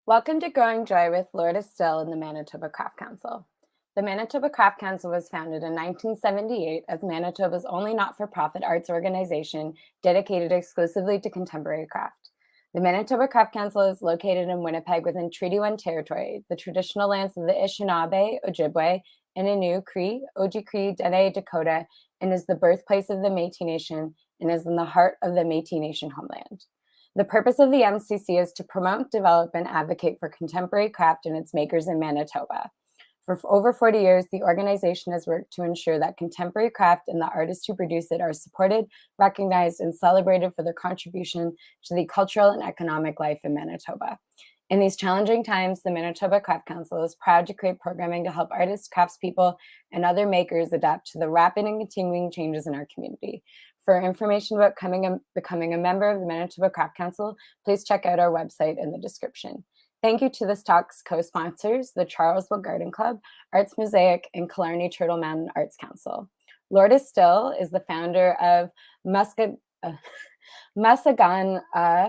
Welcome to Growing Joy with Lourdes Still in the Manitoba Craft Council. The Manitoba Craft Council was founded in 1978 as Manitoba's only not-for-profit arts organization dedicated exclusively to contemporary craft. The Manitoba Craft Council is located in Winnipeg within Treaty 1 territory, the traditional lands of the Anishinaabe, Ojibwe, Innu, Cree, Oji-Cree, Dene, Dakota, and is the birthplace of the Métis Nation and is in the heart of the Métis Nation homeland. The purpose of the MCC is to promote, develop, and advocate for contemporary craft and its makers in Manitoba. For over 40 years, the organization has worked to ensure that contemporary craft and the artists who produce it are supported, recognized, and celebrated for their contribution to the cultural and economic life in Manitoba. In these challenging times, the Manitoba Craft Council is proud to create programming to help artists, craftspeople, and other makers adapt to the rapid and continuing changes in our community. For information about becoming a member of the Manitoba Craft Council, please check out our website in the description. Thank you to this talk's co-sponsors, the Charlesville Garden Club, Arts Mosaic, and Killarney Turtle Mountain Arts Council. Lourdes Still is the founder of Masagana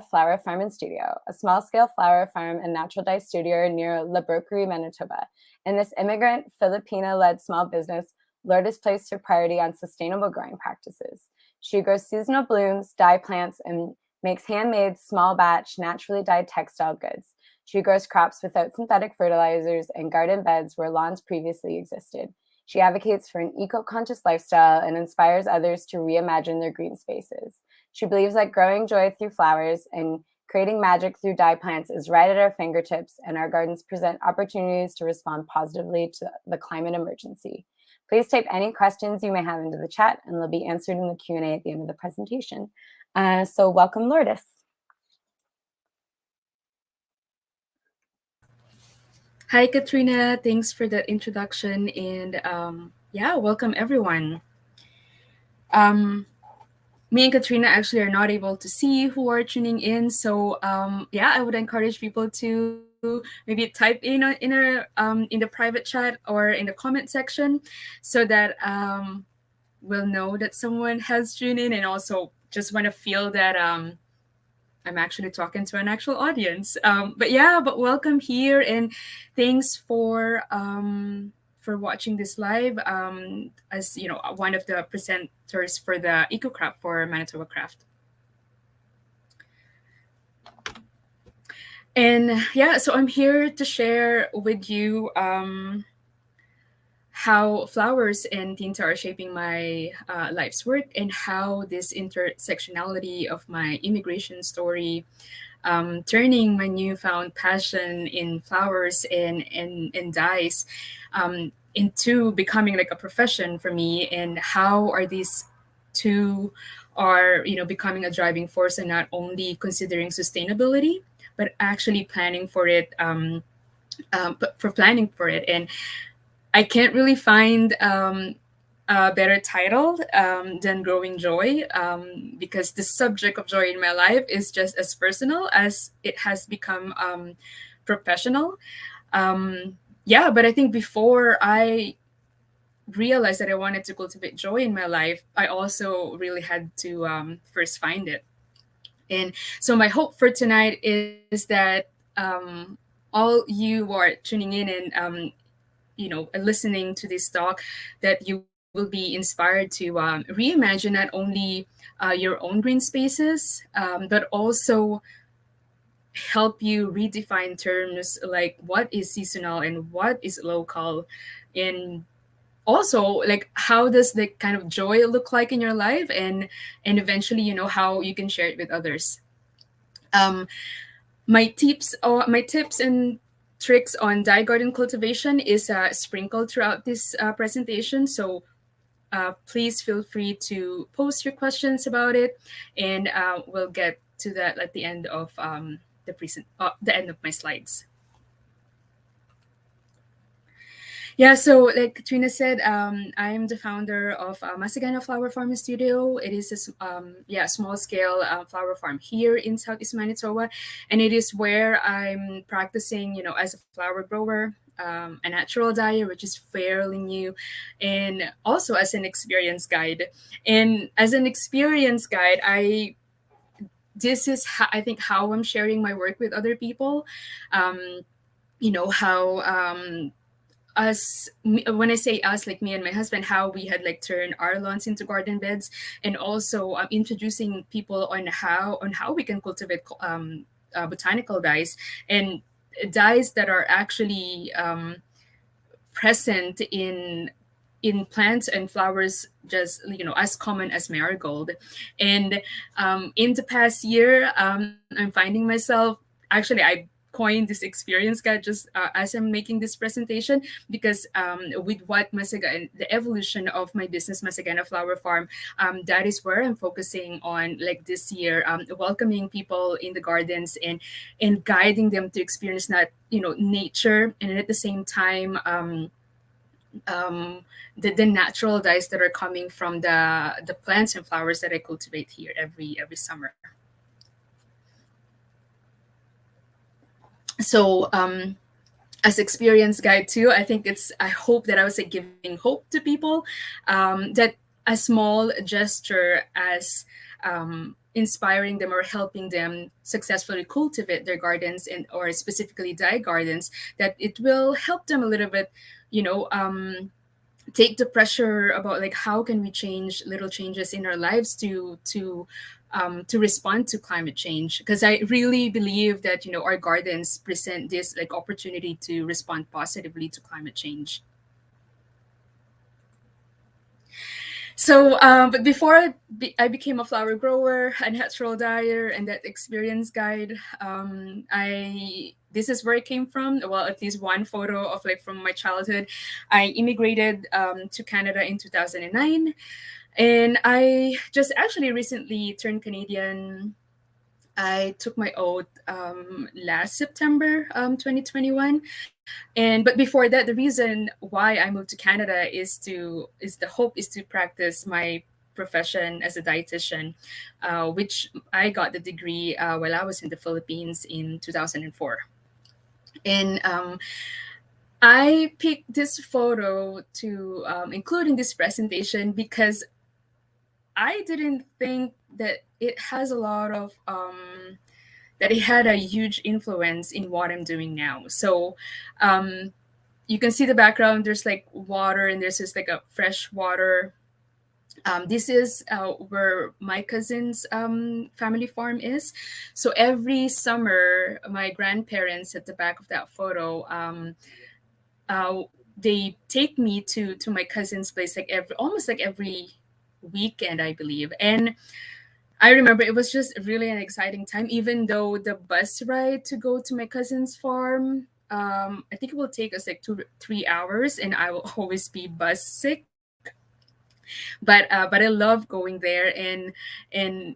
Flower Farm Studio, a small-scale flower farm and natural dye studio near Broquerie, Manitoba. In this immigrant, Filipina-led small business, Lourdes placed her priority on sustainable growing practices. She grows seasonal blooms, dye plants, and makes handmade, small batch, naturally dyed textile goods. She grows crops without synthetic fertilizers and garden beds where lawns previously existed. She advocates for an eco-conscious lifestyle and inspires others to reimagine their green spaces. She believes that growing joy through flowers and creating magic through dye plants is right at our fingertips, and our gardens present opportunities to respond positively to the climate emergency. Please type any questions you may have into the chat, and they'll be answered in the Q&A at the end of the presentation. So welcome, Lourdes. Hi, Katrina. Thanks for that introduction, and welcome everyone. Me and Katrina actually are not able to see who are tuning in, so I would encourage people to maybe type in the private chat or in the comment section, so that we'll know that someone has tuned in, and also just want to feel that I'm actually talking to an actual audience. But welcome here, and thanks for watching this live. As you know, one of the presenters for the EcoCraft for Manitoba Craft. And so I'm here to share with you how flowers and tinta are shaping my life's work, and how this intersectionality of my immigration story, turning my newfound passion in flowers and dyes into becoming like a profession for me, and how are these two are becoming a driving force, and not only considering sustainability but actually planning for it, and I can't really find a better title than Growing Joy, because the subject of joy in my life is just as personal as it has become professional. But I think before I realized that I wanted to cultivate joy in my life, I also really had to first find it. And so my hope for tonight is that all you are tuning in and listening to this talk, that you will be inspired to reimagine not only your own green spaces, but also help you redefine terms like what is seasonal and what is local, and also like how does the kind of joy look like in your life, and eventually how you can share it with others. My tips and tricks on dye garden cultivation is sprinkled throughout this presentation. So please feel free to post your questions about it, and we'll get to that at the end of the end of my slides. Yeah, so like Katrina said, I am the founder of Masagana Flower Farm Studio. It is a small-scale flower farm here in Southeast Manitoba, and it is where I'm practicing, as a flower grower, a natural dyer, which is fairly new, and also as an experienced guide. And as an experienced guide, I this is how, I think, how I'm sharing my work with other people. Um, how when I say us, like me and my husband, how we had like turned our lawns into garden beds, and also introducing people on how we can cultivate botanical dyes, and dyes that are actually present in plants and flowers, just as common as marigold. And in the past year, I'm finding myself, actually I coined this experience guide just as I'm making this presentation, because with what Masagana, the evolution of my business Masagana Flower Farm, that is where I'm focusing on, like this year, welcoming people in the gardens, and guiding them to experience not nature, and at the same time the natural dyes that are coming from the plants and flowers that I cultivate here every summer. So as experience guide too, I hope that I was like giving hope to people, that a small gesture as inspiring them or helping them successfully cultivate their gardens, and or specifically dye gardens, that it will help them a little bit, you know um, take the pressure about like how can we change little changes in our lives to respond to climate change, because I really believe that our gardens present this like opportunity to respond positively to climate change. So, but before I became a flower grower, a natural dyer, and that experience guide, I this is where I came from. Well, at least one photo of like from my childhood. I immigrated to Canada in 2009, and I just actually recently turned Canadian. I took my oath last September 2021. And but before that, the reason why I moved to Canada is the hope is to practice my profession as a dietitian, which I got the degree while I was in the Philippines in 2004. And I picked this photo to include in this presentation because I didn't think that it has a lot of that it had a huge influence in what I'm doing now. So you can see the background. There's like water, and there's just like a fresh water. This is where my cousin's family farm is. So every summer, my grandparents at the back of that photo, uh, they take me to my cousin's place like every almost like every weekend, I believe. And I remember it was just really an exciting time, even though the bus ride to go to my cousin's farm, I think it will take us like 3 hours, and I will always be bus sick. But I love going there, and and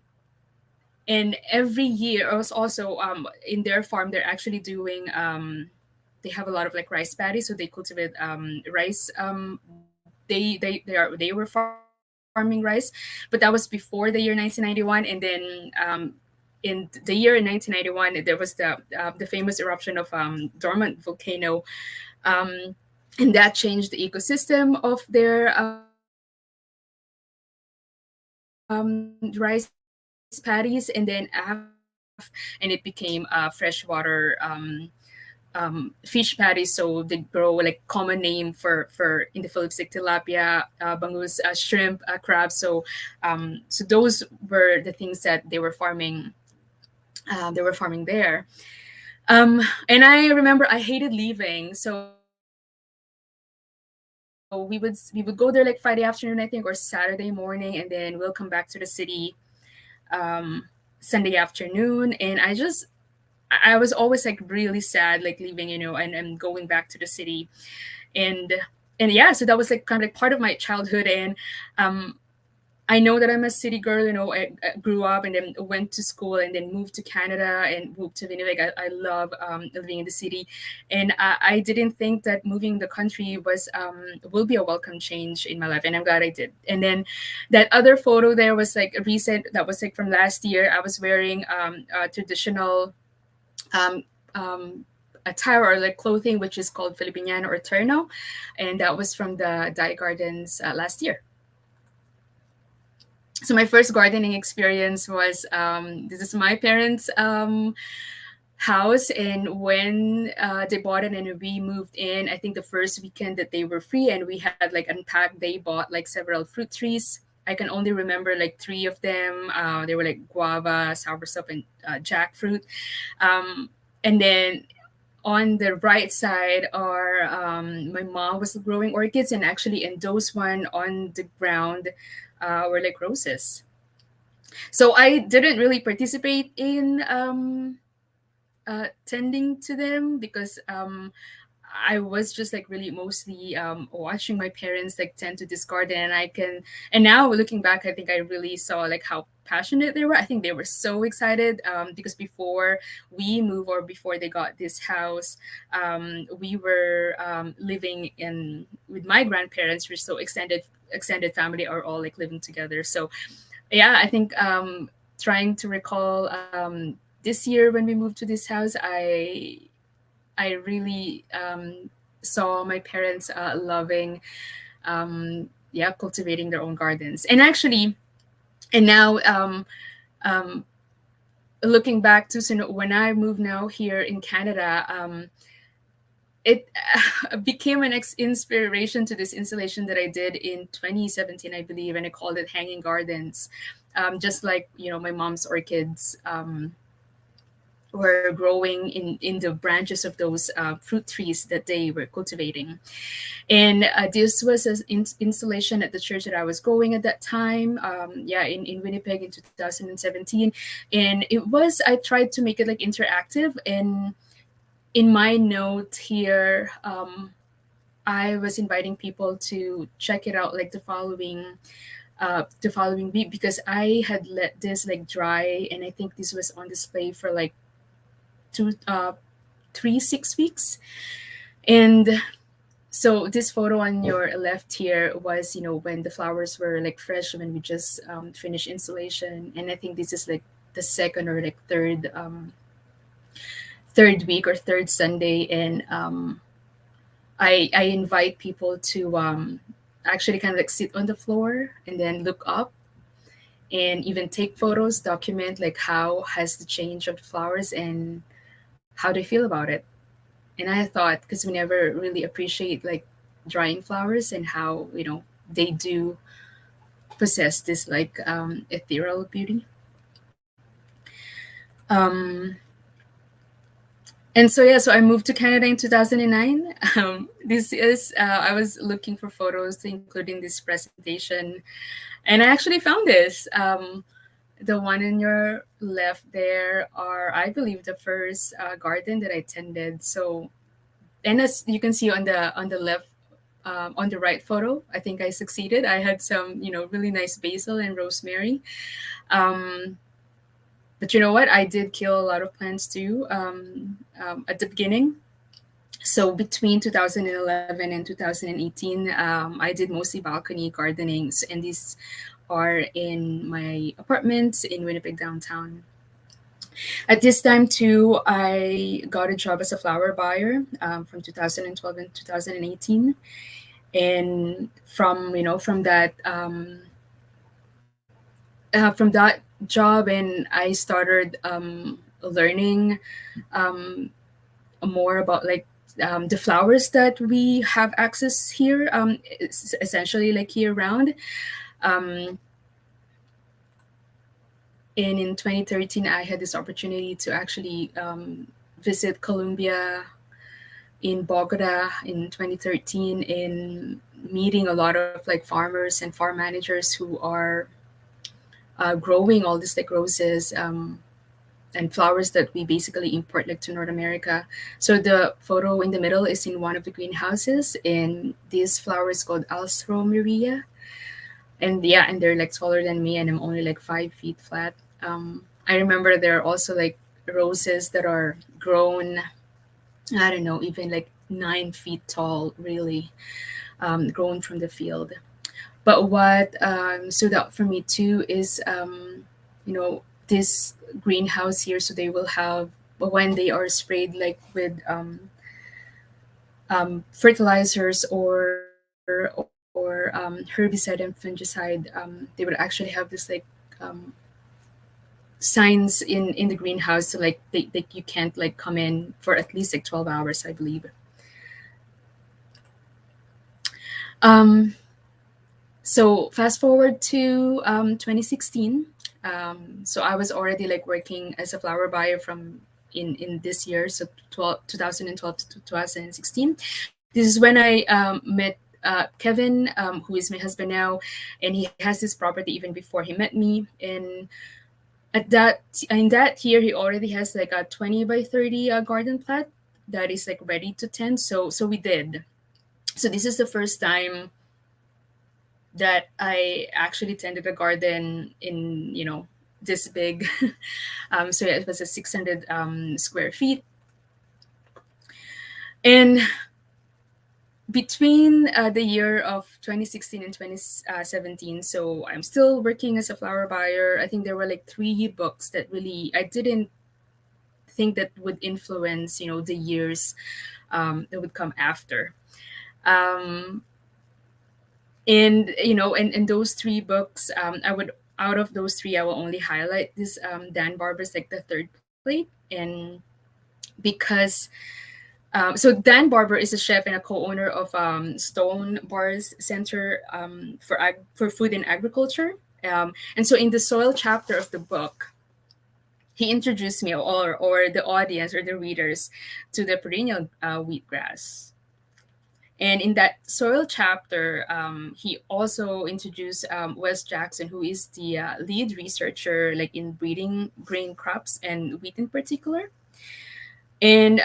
every year I was also in their farm. They're actually doing they have a lot of like rice paddies, so they cultivate rice. They were farming rice, but that was before the year 1991. And then in the year in 1991, there was the famous eruption of dormant volcano, um, and that changed the ecosystem of their rice paddies. And then and it became freshwater fish patties. So they grow like common name for in the Philippines like tilapia, bangus, shrimp, crabs. So so those were the things that they were farming. They were farming there. And I remember I hated leaving. So we would go there like Friday afternoon, I think, or Saturday morning, and then we'll come back to the city Sunday afternoon. And I was always like really sad, like leaving, and going back to the city. And yeah, so that was like kind of like part of my childhood. And um, I know that I'm a city girl. I grew up and then went to school and then moved to Canada and moved to Winnipeg. I love living in the city, and I didn't think that moving the country was will be a welcome change in my life, and I'm glad I did. And then that other photo there was like a recent. That was like from last year. I was wearing a traditional um, um, attire or like clothing, which is called Filipina or terno, and that was from the Dye Gardens last year. So my first gardening experience was, this is my parents' house, and when they bought it and we moved in, I think the first weekend that they were free and we had like unpacked, they bought like several fruit trees. I can only remember like three of them. They were like guava, soursop, and jackfruit. And then on the right side are, my mom was growing orchids, and actually in those one on the ground were like roses. So I didn't really participate in tending to them, because I was just like really mostly watching my parents like tend to discard it, and I can, and now looking back, I think I really saw like how passionate they were. I think they were so excited, because before we moved, or before they got this house, we were living in with my grandparents. We're so extended family are all like living together. So yeah, I think trying to recall this year when we moved to this house, I really saw my parents loving, yeah, cultivating their own gardens. And actually, and now um, looking back to, so when I moved now here in Canada, it became an inspiration to this installation that I did in 2017, I believe, and I called it Hanging Gardens. Just like, my mom's orchids were growing in the branches of those fruit trees that they were cultivating. And this was an installation at the church that I was going at that time, yeah, in Winnipeg in 2017. And it was, I tried to make it like interactive. And in my note here, I was inviting people to check it out like the following week, because I had let this like dry, and I think this was on display for like two 3 6 weeks. And so this photo on your left here was, when the flowers were like fresh, when we just finished installation. And I think this is like the second or like third week or third Sunday. And I invite people to actually kind of like sit on the floor and then look up and even take photos, document like how has the change of the flowers and how they feel about it. And I thought, because we never really appreciate like drying flowers and how, they do possess this like ethereal beauty. Um, and so yeah, so I moved to Canada in 2009. This is I was looking for photos, including this presentation, and I actually found this. The one in your left there are, I believe, the first garden that I tended. So, and as you can see on the left, on the right photo, I think I succeeded. I had some, really nice basil and rosemary. Um, but you know what? I did kill a lot of plants too at the beginning. So between 2011 and 2018, I did mostly balcony gardenings, and these are in my apartments in Winnipeg downtown. At this time too, I got a job as a flower buyer from 2012 and 2018, and from that job, and I started learning um, more about like the flowers that we have access here, essentially like year round. Um, and in 2013, I had this opportunity to actually visit Colombia in Bogota in 2013, in meeting a lot of like farmers and farm managers who are growing all these like roses and flowers that we basically import like to North America. So the photo in the middle is in one of the greenhouses, and this flower is called Alstroemeria. And yeah, and they're like taller than me, and I'm only like 5 feet flat. I remember there are also like roses that are grown, I don't know, even like 9 feet tall, really, grown from the field. But what stood out for me too is, this greenhouse here. So they will have, when they are sprayed like with fertilizers or or herbicide and fungicide, they would actually have this like signs in the greenhouse, so like they you can't like come in for at least like 12 hours, I believe. Um, so fast forward to 2016. So I was already like working as a flower buyer from in this year, so 2012 to 2016. This is when I met Kevin, who is my husband now, and he has this property even before he met me. And at that in that year, he already has like a 20 by 30 garden plot that is like ready to tend. So we did. So this is the first time that I actually tended a garden in, this big. So yeah, it was a 600 square feet. And between the year of 2016 and 2017, so I'm still working as a flower buyer. I think there were like three books that really I didn't think that would influence, the years that would come after. Um, and and those three books, I would out of those three, I will only highlight this Dan Barber's like the third plate. And because so Dan Barber is a chef and a co-owner of Stone Bars Center for Food and Agriculture. And so in the soil chapter of the book, he introduced me, or the audience or the readers, to the perennial wheatgrass. And in that soil chapter, he also introduced Wes Jackson, who is the lead researcher, like in breeding grain crops and wheat in particular. And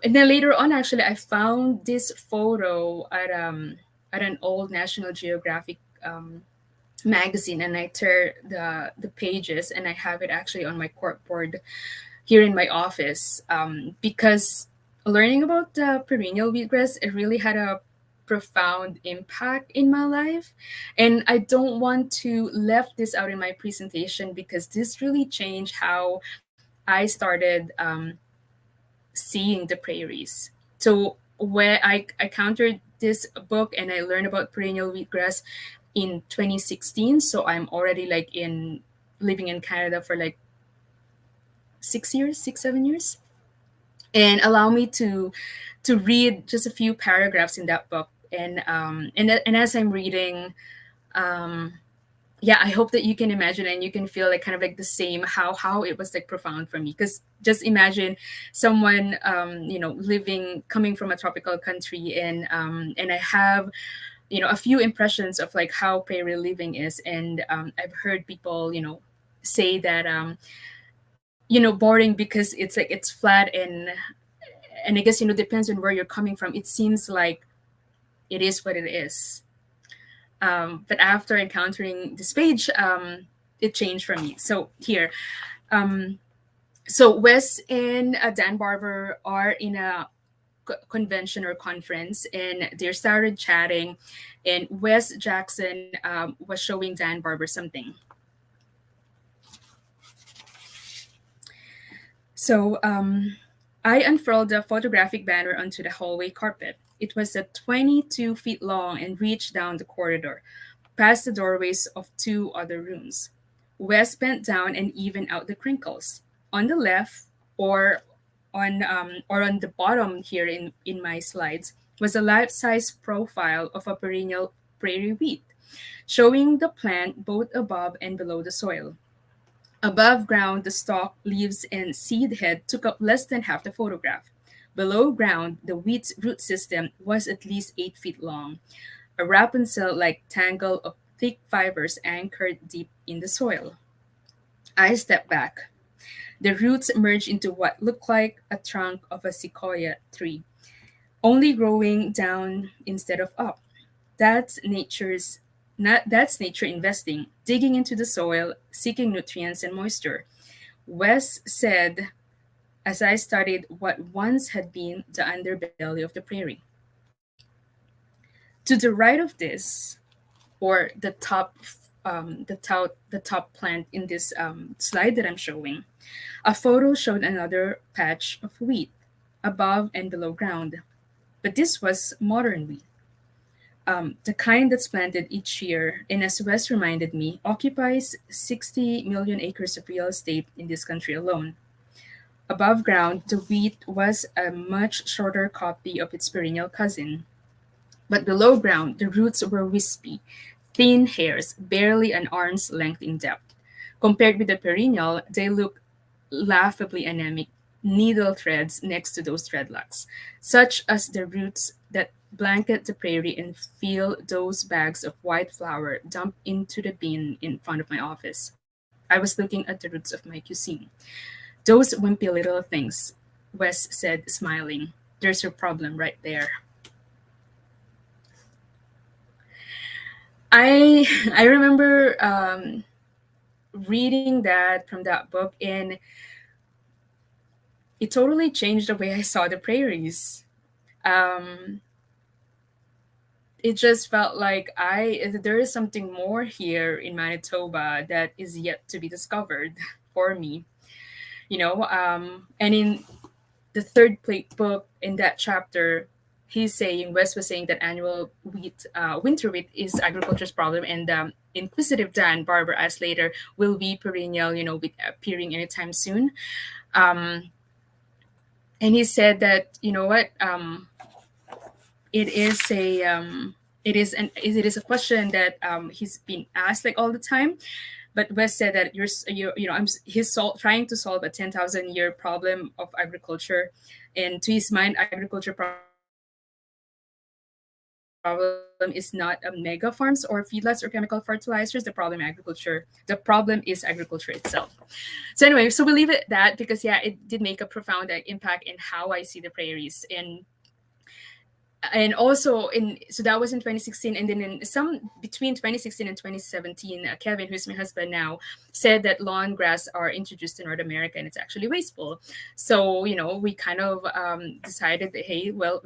then later on, actually, I found this photo at an old National Geographic magazine, and I tear the pages, and I have it actually on my corkboard here in my office, because learning about the perennial wheatgrass, it really had a profound impact in my life. And I don't want to left this out in my presentation, because this really changed how I started seeing the prairies. So where I countered this book and I learned about perennial wheatgrass in 2016. So I'm already like in living in Canada for like 6 years, 6, 7 years, and allow me to read just a few paragraphs in that book. And as I'm reading, um, yeah, I hope that you can imagine and you can feel like kind of like the same how it was like profound for me. Because just imagine someone living coming from a tropical country, and I have a few impressions of like how prairie living is. And I've heard people say that boring because it's like it's flat, and I guess depends on where you're coming from. It seems like it is what it is. But after encountering this page, it changed for me. So here, um, so Wes and Dan Barber are in a convention or conference, and they started chatting, and Wes Jackson was showing Dan Barber something. So I unfurled the photographic banner onto the hallway carpet. It was 22 feet long and reached down the corridor, past the doorways of two other rooms. Wes bent down and evened out the crinkles. On the left, or on the bottom here in my slides, was a life-size profile of a perennial prairie wheat, showing the plant both above and below the soil. Above ground, the stalk, leaves, and seed head took up less than half the photograph. Below ground, the wheat's root system was at least 8 feet long, a Rapunzel like tangle of thick fibers anchored deep in the soil. I stepped back. The roots merged into what looked like a trunk of a sequoia tree, only growing down instead of up. That's nature's that's nature investing, digging into the soil, seeking nutrients and moisture. Wes said as I studied what once had been the underbelly of the prairie. To the right of this, or the top plant in this slide that I'm showing, a photo showed another patch of wheat above and below ground. But this was modern wheat. The kind that's planted each year, and as Wes reminded me, occupies 60 million acres of real estate in this country alone. Above ground, the wheat was a much shorter copy of its perennial cousin. But below ground, the roots were wispy, thin hairs, barely an arm's length in depth. Compared with the perennial, they look laughably anemic, needle threads next to those dreadlocks, such as the roots that blanket the prairie and fill those bags of white flour dumped into the bin in front of my office. I was looking at the roots of my cuisine. Those wimpy little things, Wes said, smiling. There's your problem right there. I I remember reading that from that book, and it totally changed the way I saw the prairies. Um, it just felt like there is something more here in Manitoba that is yet to be discovered for me. And in the third book in that chapter, Wes was saying that annual winter wheat is agriculture's problem, and inquisitive Dan Barber asked later, will we perennial, with appearing anytime soon? Um, and he said that, it is a question that he's been asked like all the time. But Wes said that trying to solve a 10,000 year problem of agriculture, and to his mind, agriculture problem is not mega farms or feedlots or chemical fertilizers. The problem is agriculture itself. So anyway, so we leave it that because it did make a profound impact in how I see the prairies. And also so that was in 2016, and then in some between 2016 and 2017, Kevin, who's my husband now, said that lawn grass are introduced to North America and it's actually wasteful. So we kind of decided that, hey, well,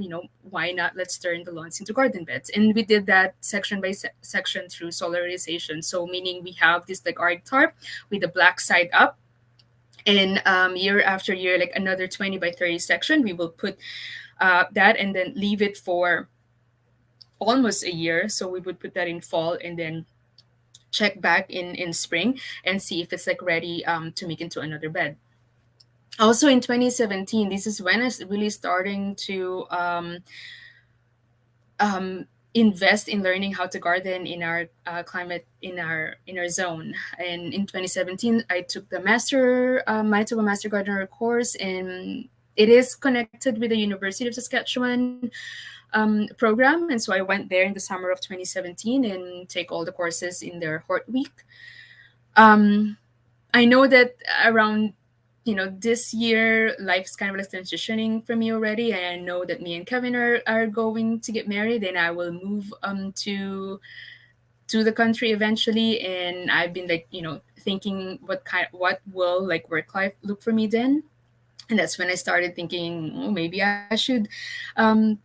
why not, let's turn the lawns into garden beds. And we did that section by section through solarization, so meaning we have this like arg tarp with the black side up, and year after year, like another 20 by 30 section, we will put that and then leave it for almost a year. So we would put that in fall and then check back in spring and see if it's like ready to make into another bed. Also in 2017, this is when I was really starting to invest in learning how to garden in our climate, in our zone. And in 2017, I took the Manitoba Master Gardener course, and it is connected with the University of Saskatchewan program. And so I went there in the summer of 2017 and take all the courses in their Hort Week. I know that around this year, life's kind of like transitioning for me already, and I know that me and Kevin are going to get married, and I will move to the country eventually. And I've been like thinking what will like work life look for me then. And that's when I started thinking, oh, maybe I should um,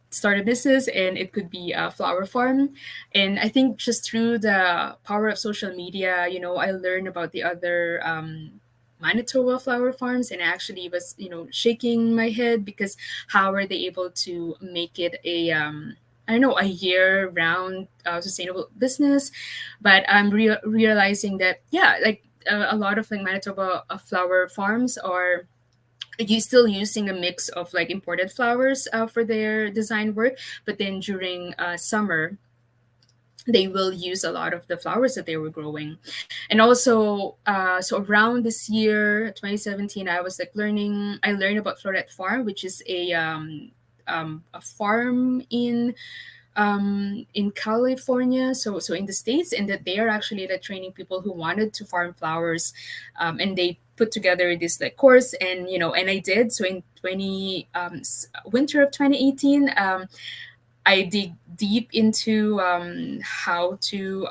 start a business, and it could be a flower farm. And I think just through the power of social media, I learned about the other Manitoba flower farms, and I actually was shaking my head because how are they able to make it a I don't know, a year-round sustainable business. But I'm realizing that, yeah, like a lot of like Manitoba flower farms are you still using a mix of like imported flowers for their design work, but then during summer they will use a lot of the flowers that they were growing. And also so around this year 2017, I learned about Floret Farm, which is a farm in California, so in the States, and that they are actually like training people who wanted to farm flowers, and they put together this like course, and and I did. So in winter of 2018, I dig deep into how to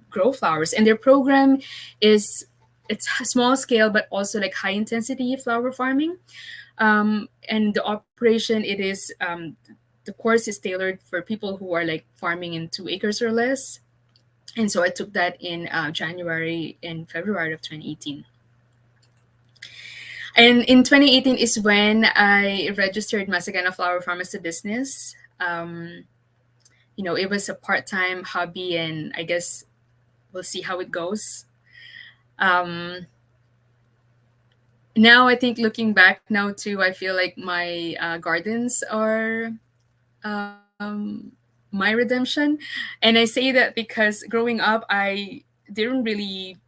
grow flowers, and their program it's small scale but also like high intensity flower farming. And the operation, the course is tailored for people who are like farming in 2 acres or less. And so I took that in January and February of 2018. And in 2018 is when I registered Masagana Flower Farm as a business. it was a part-time hobby, and I guess we'll see how it goes. Um, Now I think looking back now too, I feel like my gardens are um, my redemption. And I say that because growing up, I didn't really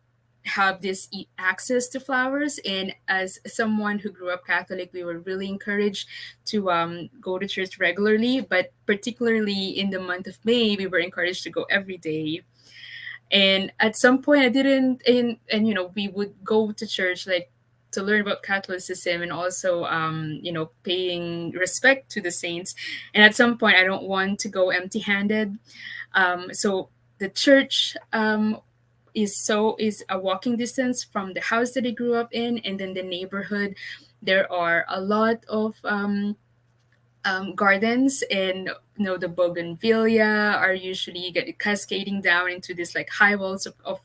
have this access to flowers. And as someone who grew up Catholic, we were really encouraged to go to church regularly. But particularly in the month of May, we were encouraged to go every day. And at some point I didn't, and we would go to church like to learn about Catholicism, and also paying respect to the saints. And at some point I don't want to go empty handed. So the church is a walking distance from the house that I grew up in, and then the neighborhood. There are a lot of gardens, and the bougainvillea are usually get cascading down into this like high walls of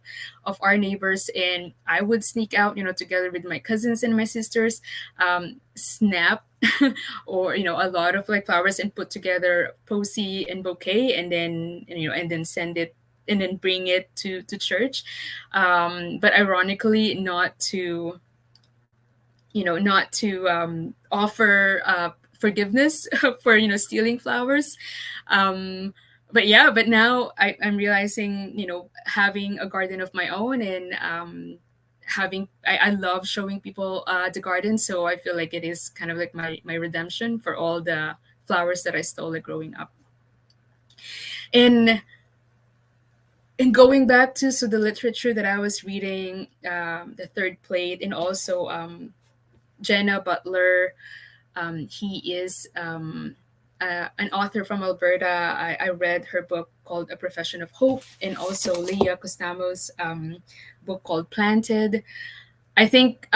our neighbors. And I would sneak out, together with my cousins and my sisters, snap or a lot of like flowers, and put together posy and bouquet, and then send it, and then bring it to church. But ironically, not to offer forgiveness for stealing flowers. um, but now I'm realizing, having a garden of my own, and I love showing people the garden. So I feel like it is kind of like my redemption for all the flowers that I stole like growing up. And going back to the literature that I was reading, the Third Plate, and also Jenna Butler. He is an author from Alberta. I read her book called A Profession of Hope, and also Leah Costamo's book called Planted. I think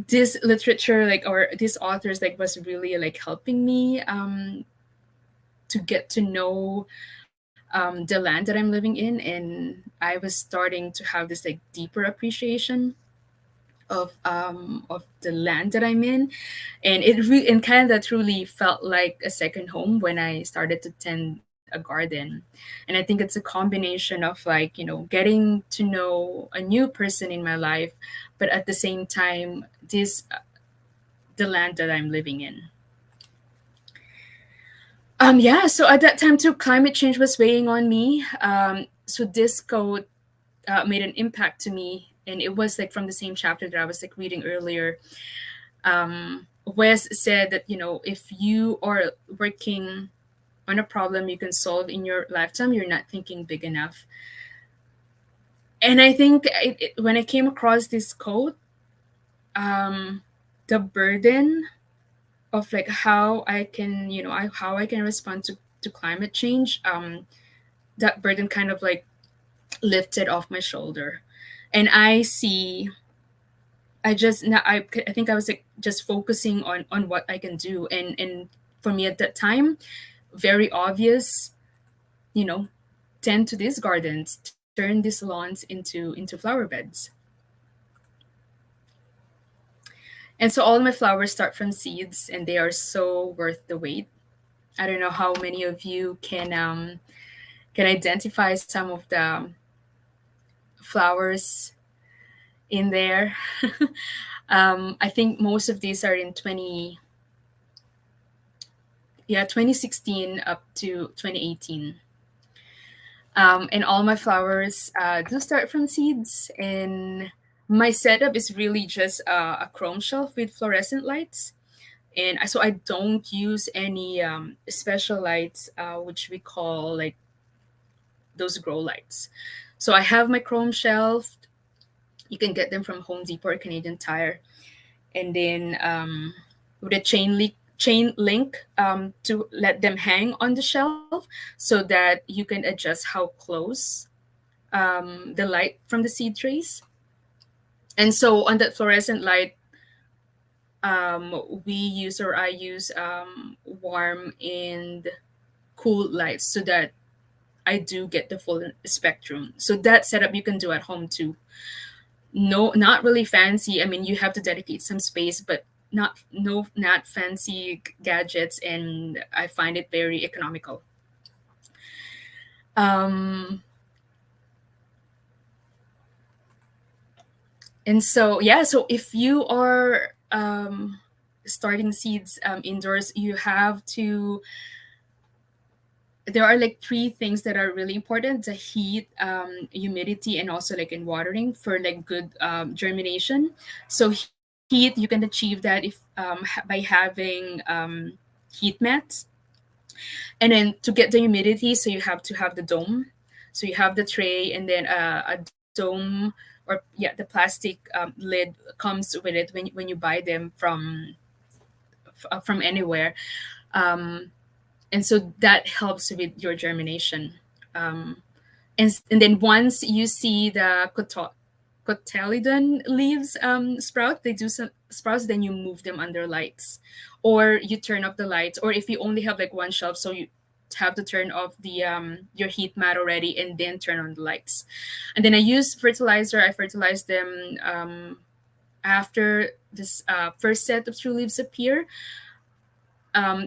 this literature, like, or these authors, like, was really like helping me to get to know the land that I'm living in, and I was starting to have this like deeper appreciation of the land that I'm in. And in Canada truly felt like a second home when I started to tend a garden. And I think it's a combination of like, getting to know a new person in my life, but at the same time, this the land that I'm living in. Yeah, so at that time too, climate change was weighing on me. So this quote made an impact to me, and it was like from the same chapter that I was like reading earlier. Wes said that, if you are working on a problem you can solve in your lifetime, you're not thinking big enough. And I think when I came across this quote, the burden of like how I can, how I can respond to climate change, that burden kind of like lifted off my shoulder. And I think I was like just focusing on what I can do. And for me at that time, very obvious, you know tend to these gardens, turn these lawns into flower beds. And so all my flowers start from seeds, and they are so worth the wait. I don't know how many of you can identify some of the flowers in there. I think most of these are in 2016 up to 2018. And all my flowers do start from seeds. And my setup is really just a chrome shelf with fluorescent lights. And so I don't use any special lights, which we call like those grow lights. So I have my chrome shelf. You can get them from Home Depot or Canadian Tire. And then with a chain link to let them hang on the shelf, so that you can adjust how close the light from the seed trays. And so on that fluorescent light, I use warm and cool lights, so that I do get the full spectrum. So that setup you can do at home too. No, not really fancy. I mean, you have to dedicate some space, but not fancy gadgets, and I find it very economical. Um, and so yeah, so if you are starting seeds indoors, you have to, there are like three things that are really important: the heat, humidity, and also like in watering for like good germination. So heat, you can achieve that if by having heat mats. And then to get the humidity, so you have to have the dome. So you have the tray, and then a dome, or yeah, the plastic lid comes with it when you buy them from anywhere. Um, and so that helps with your germination. Um, and then once you see the cotyledon leaves sprout, they do some sprouts, then you move them under lights, or you turn off the lights, or if you only have like one shelf, so you have to turn off the your heat mat already and then turn on the lights. And then I use fertilizer. I fertilize them after this first set of true leaves appear.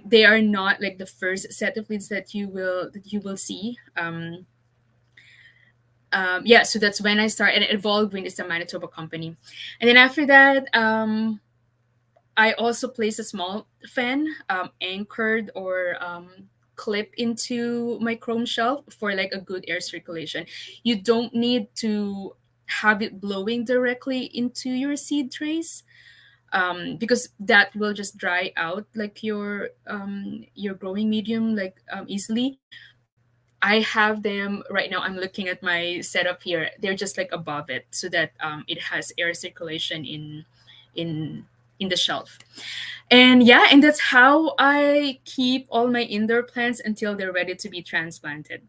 They are not like the first set of leaves that you will see. Yeah, so that's when I start, and Evolve Green is the Manitoba company. And then after that, I also place a small fan anchored or clip into my chrome shelf for like a good air circulation. You don't need to have it blowing directly into your seed trays, because that will just dry out like your growing medium like easily. I have them right now. I'm looking at my setup here. They're just like above it, so that it has air circulation in in the shelf. And yeah, and that's how I keep all my indoor plants until they're ready to be transplanted.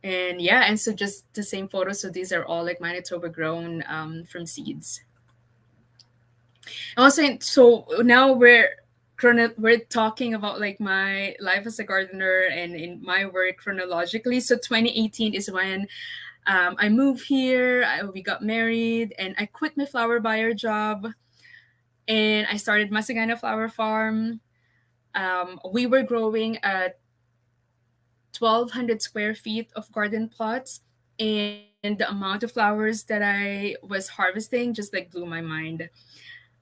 And yeah, and so just the same photo. So these are all like Manitoba grown from seeds. Also, so now we're talking about like my life as a gardener and in my work chronologically. So 2018 is when I moved here. We got married, and I quit my flower buyer job, and I started Masagana Flower Farm. We were growing at 1,200 square feet of garden plots, and the amount of flowers that I was harvesting just like blew my mind.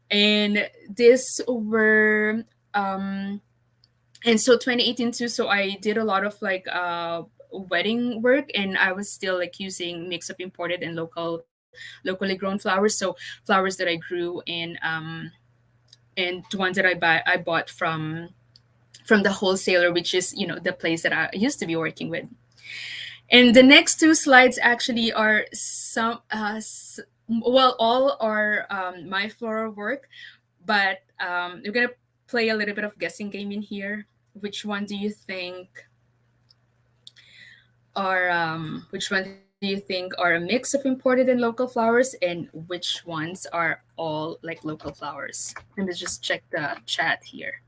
And this were and so 2018 too, so I did a lot of like wedding work, and I was still like using mix of imported and locally grown flowers. So flowers that I grew and the ones that I bought from the wholesaler, which is, you know, the place that I used to be working with. And the next two slides actually are some well, all are my floral work, but we're gonna play a little bit of guessing game in here. Which one do you think are a mix of imported and local flowers, and which ones are all like local flowers? Let me just check the chat here.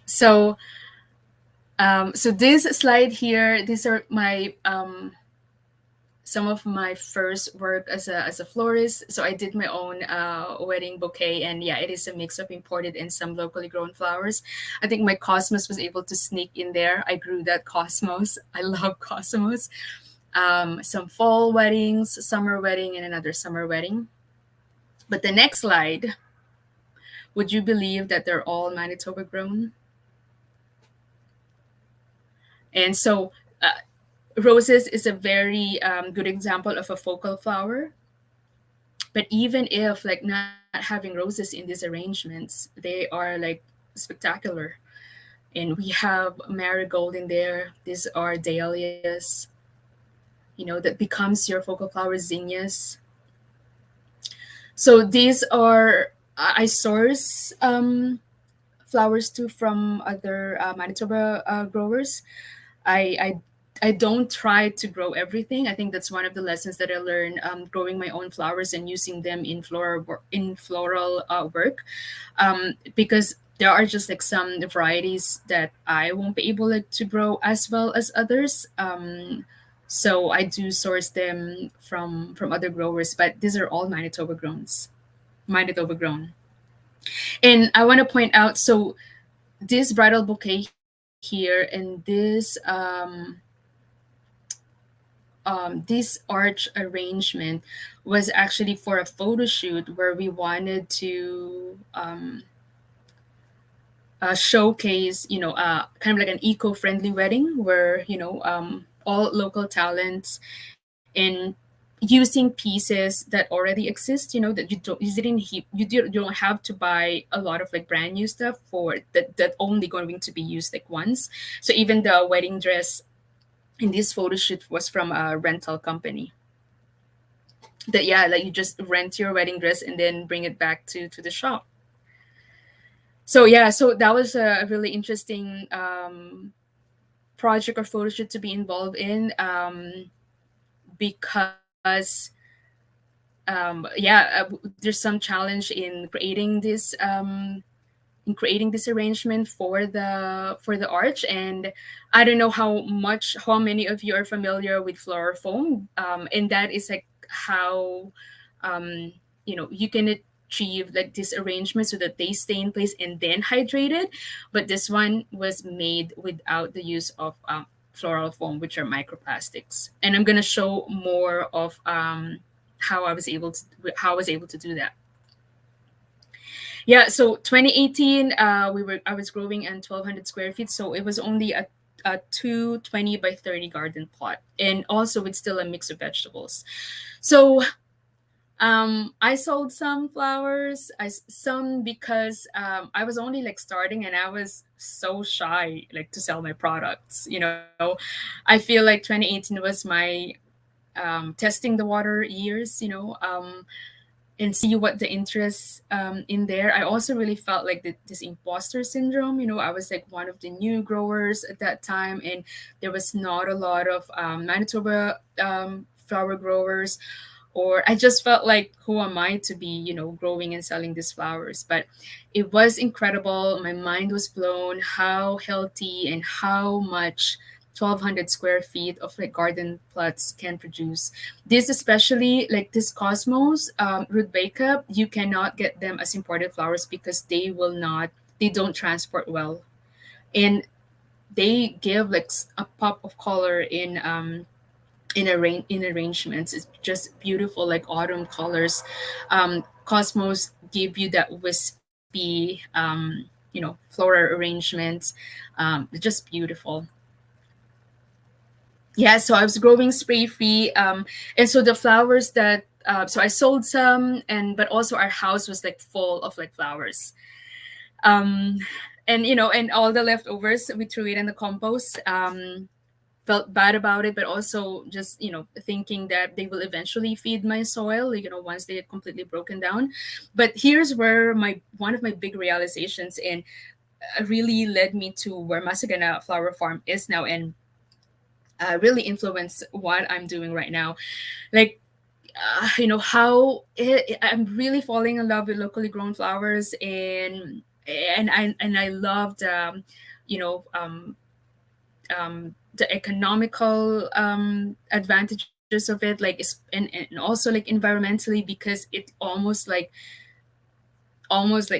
So so this slide here, these are my some of my first work as a florist. So I did my own wedding bouquet, and yeah, it is a mix of imported and some locally grown flowers. I think my cosmos was able to sneak in there. I grew that cosmos. I love cosmos. Some fall weddings, summer wedding, and another summer wedding. But the next slide, would you believe that they're all Manitoba grown? And so roses is a very good example of a focal flower. But even if like not having roses in these arrangements, they are like spectacular. And we have marigold in there. These are dahlias, you know, that becomes your focal flower, zinnias. So these are I source flowers too from other Manitoba growers. I I don't try to grow everything. I think that's one of the lessons that I learned growing my own flowers and using them in floral work, because there are just like some varieties that I won't be able to grow as well as others. So I do source them from other growers, but these are all Manitoba grown. And I want to point out, so this bridal bouquet here and this arch arrangement was actually for a photo shoot where we wanted to showcase, kind of like an eco-friendly wedding where, all local talents in using pieces that already exist, that you don't have to buy a lot of like brand new stuff for that only going to be used like once. So even the wedding dress in this photo shoot was from a rental company. That, yeah, like you just rent your wedding dress and then bring it back to the shop. So yeah, so that was a really interesting project or photo shoot to be involved in, because there's some challenge in creating this arrangement for the arch. And I don't know how many of you are familiar with flower foam, and that is like how you can achieve like this arrangement so that they stay in place and then hydrated. But this one was made without the use of floral foam, which are microplastics. And I'm going to show more of how I was able to do that. Yeah, so 2018, I was growing in 1,200 square feet, so it was only a 220 by 30 garden plot, and also with still a mix of vegetables. So I sold some flowers, some because I was only like starting and I was so shy like to sell my products. I feel like 2018 was my testing the water years. And see what the interest in there. I also really felt like this imposter syndrome. I was like one of the new growers at that time, and there was not a lot of Manitoba flower growers. Or I just felt like, who am I to be, growing and selling these flowers? But it was incredible. My mind was blown how healthy and how much 1,200 square feet of like garden plots can produce. This, especially like this cosmos rudbeckia, you cannot get them as imported flowers because they don't transport well, and they give like a pop of color in arrangements. It's just beautiful, like autumn colors. Cosmos give you that wispy floral arrangements. Just beautiful. Yeah, so I was growing spray free, and so the flowers that so I sold some, and but also our house was like full of like flowers. um and all the leftovers we threw it in the compost. Felt bad about it, but also just thinking that they will eventually feed my soil, once they are completely broken down. But here's where my one of my big realizations and really led me to where Masagana Flower Farm is now, and really influenced what I'm doing right now. Like, I'm really falling in love with locally grown flowers, and I loved you know the economical advantages of it, like and also like environmentally, because it almost like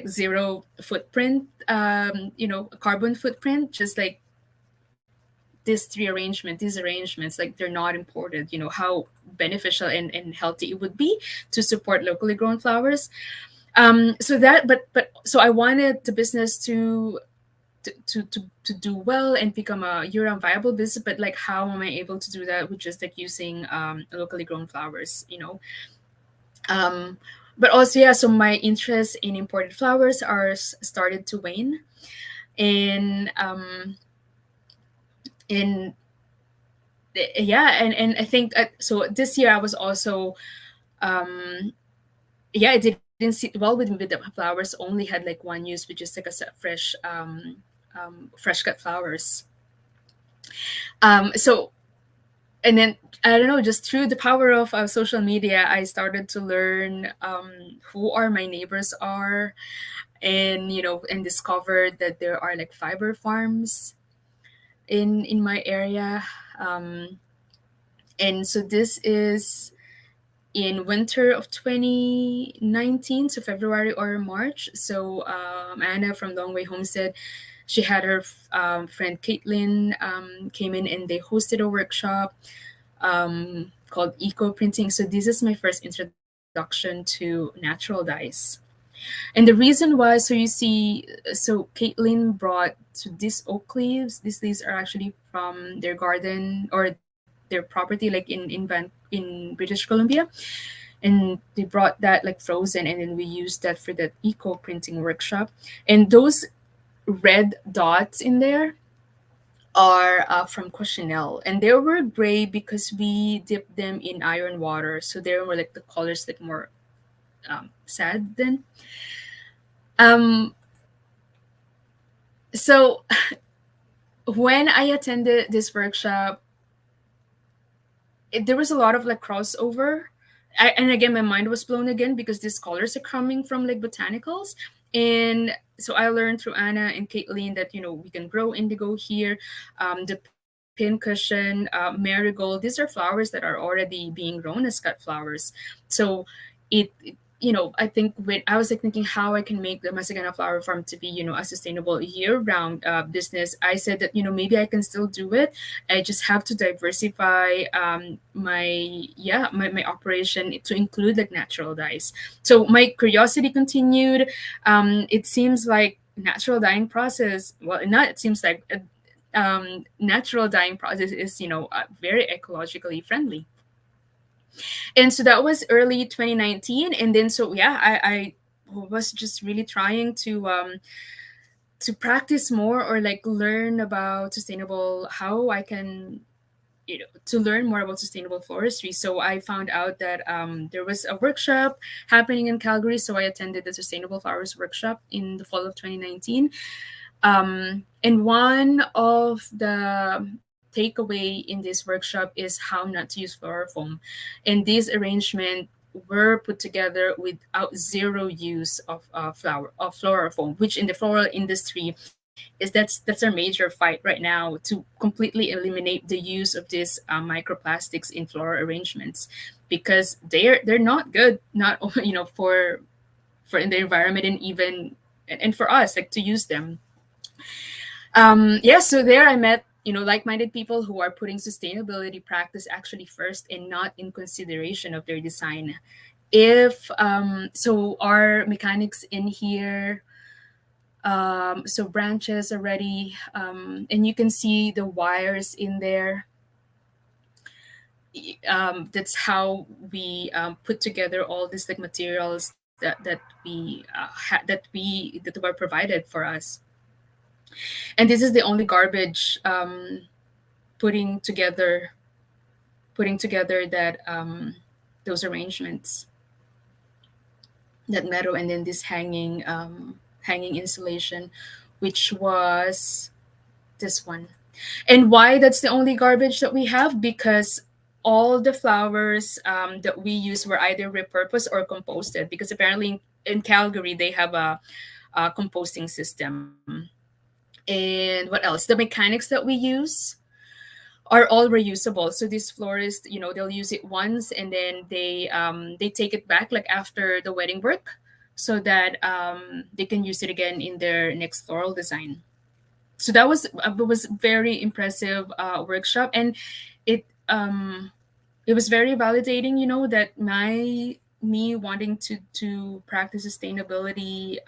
zero footprint, carbon footprint, just like these arrangements, like they're not imported. How beneficial and healthy it would be to support locally grown flowers. So that but so I wanted the business to do well and become a year-round viable business. But like, how am I able to do that with just like using locally grown flowers? um but also, yeah, so my interest in imported flowers started to wane. And and yeah and I think so this year I was also yeah, it didn't sit well with the flowers. Only had like one use, which is like a set fresh cut flowers. So, and then I don't know, just through the power of social media, I started to learn who are my neighbors are, and discovered that there are like fiber farms in my area. um And so this is in winter of 2019, so February or March. So Anna from Long Way Homestead, she had her friend Caitlin came in and they hosted a workshop called Eco Printing. So this is my first introduction to natural dyes. And the reason was, so you see, so Caitlin brought to these oak leaves. These leaves are actually from their garden or their property, like in British Columbia, and they brought that like frozen, and then we used that for the eco printing workshop. And those red dots in there are from Cochinelle, and they were gray because we dipped them in iron water, so they were like the colors like more sad then. Um, so when I attended this workshop, there was a lot of like crossover. And again, my mind was blown again because these colors are coming from like botanicals. And so I learned through Anna and Caitlin that, we can grow indigo here. The pincushion, marigold, these are flowers that are already being grown as cut flowers. So I think when I was like thinking how I can make the Masagana Flower Farm to be, a sustainable year-round business, I said that, maybe I can still do it. I just have to diversify my operation to include like natural dyes. So my curiosity continued. It seems like natural dyeing process. Well, not it seems like natural dyeing process is very ecologically friendly. And so that was early 2019, and then so yeah, I was just really trying to practice more or like learn about sustainable how I can to learn more about sustainable forestry. So I found out that there was a workshop happening in Calgary, so I attended the Sustainable Flowers workshop in the fall of 2019. And one of the takeaway in this workshop is how not to use floral foam. And these arrangements were put together without zero use of floral foam, which in the floral industry is that's our major fight right now to completely eliminate the use of these microplastics in floral arrangements because they're not good, not for in the environment and even and for us like to use them. Yeah, so there I met like-minded people who are putting sustainability practice actually first and not in consideration of their design. If so our mechanics in here, so branches already, and you can see the wires in there. That's how we put together all these like materials that were provided for us. And this is the only garbage putting together that those arrangements, that meadow, and then this hanging insulation, which was this one. And why that's the only garbage that we have? Because all the flowers that we use were either repurposed or composted. Because apparently in Calgary they have a composting system. And what else? The mechanics that we use are all reusable. So these florists, they'll use it once and then they take it back like after the wedding work, so that they can use it again in their next floral design. So that was very impressive workshop, and it it was very validating. That me wanting to practice sustainability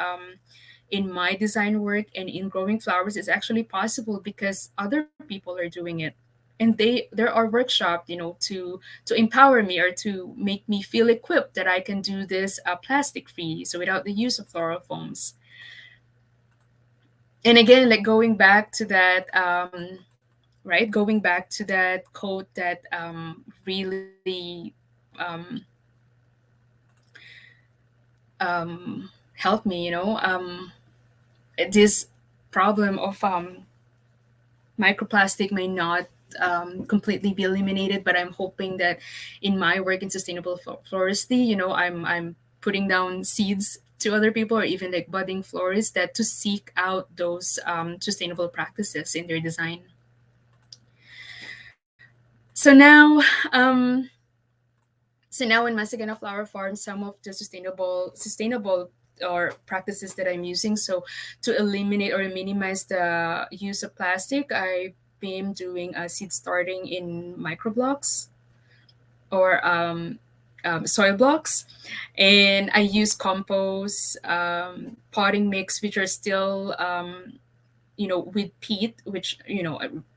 in my design work and in growing flowers is actually possible because other people are doing it, and there are workshops to empower me or to make me feel equipped that I can do this plastic free, so without the use of floral foams. And again, like going back to that right, going back to that quote that really um, helped me, this problem of microplastic may not completely be eliminated, but I'm hoping that in my work in sustainable floristry, I'm putting down seeds to other people or even like budding florists that to seek out those sustainable practices in their design. So now, um, so now in Masagana Flower Farm, some of the sustainable or practices that I'm using. So to eliminate or minimize the use of plastic, I've been doing seed starting in microblocks or soil blocks, and I use compost, potting mix, which are still with peat, which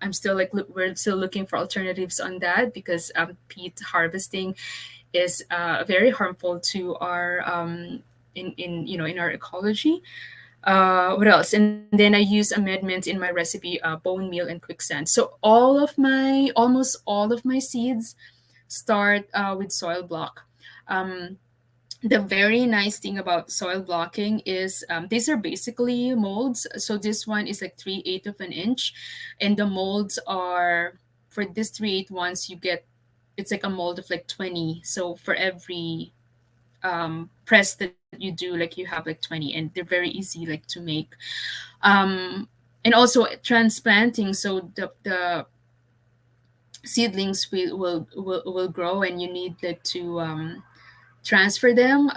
I'm still like we're still looking for alternatives on that, because peat harvesting is very harmful to our in our ecology. What else? And then I use amendments in my recipe, bone meal and quicksand. So almost all of my seeds start with soil block. Um, the very nice thing about soil blocking is these are basically molds. So this one is like 3/8 of an inch, and the molds are, for this 3/8 ones, you get, it's like a mold of like 20. So for every press that you do, like you have like 20, and they're very easy like to make. Um, and also transplanting, so the seedlings will grow, and you need like to transfer them.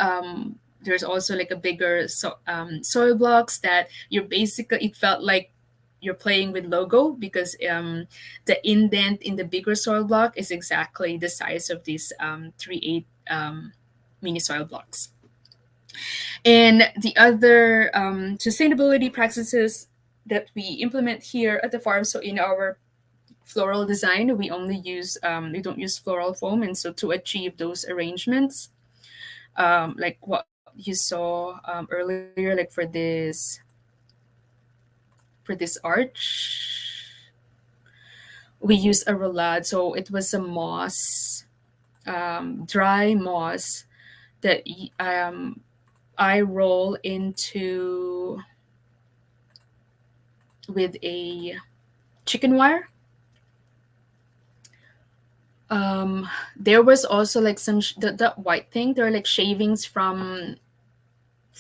There's also like a bigger soil blocks that you're basically, it felt like you're playing with Logo, because the indent in the bigger soil block is exactly the size of these 3/8 mini soil blocks. And the other sustainability practices that we implement here at the farm, so in our floral design, we don't use floral foam, and so to achieve those arrangements, like what you saw earlier, like for this arch, we use a roulade. So it was a moss, dry moss that I roll into with a chicken wire. There was also like that white thing. There are like shavings from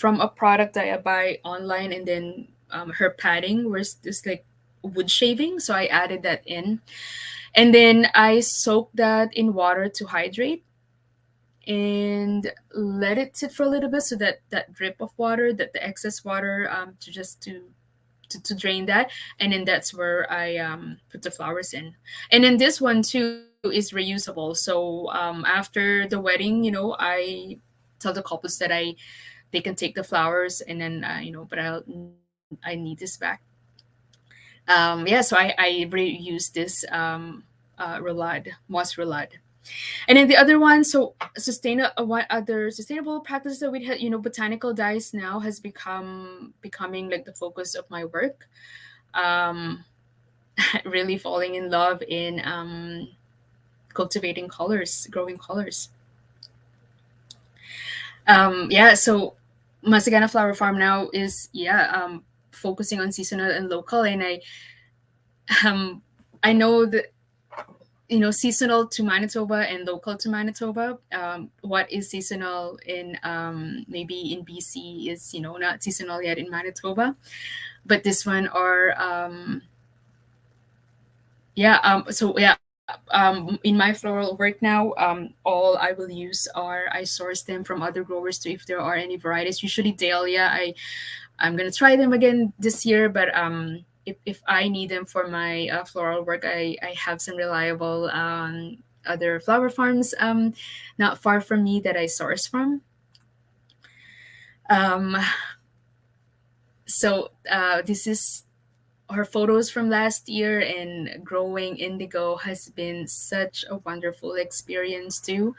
a product that I buy online, and then her padding was just like wood shaving, so I added that in, and then I soaked that in water to hydrate, and let it sit for a little bit, so that that drip of water, that the excess water, to drain that, and then that's where I put the flowers in. And then this one too is reusable. So after the wedding, I tell the couples that they can take the flowers, and then but I need this back. Yeah, so I reuse this roulade, moss roulade. And then the other one, so what other sustainable practices that we had, botanical dyes now has becoming like the focus of my work. Um, really falling in love in cultivating colors, growing colors. Yeah, so Masagana Flower Farm now is, focusing on seasonal and local, and um I know that, seasonal to Manitoba and local to Manitoba. What is seasonal in maybe in BC is, not seasonal yet in Manitoba, but this one are so yeah. In my floral work now, all I will use are, I source them from other growers too, if there are any varieties. Usually dahlia, I'm gonna try them again this year, but if I need them for my floral work, I have some reliable other flower farms not far from me that I source from. Um, this is our photos from last year, and growing indigo has been such a wonderful experience too.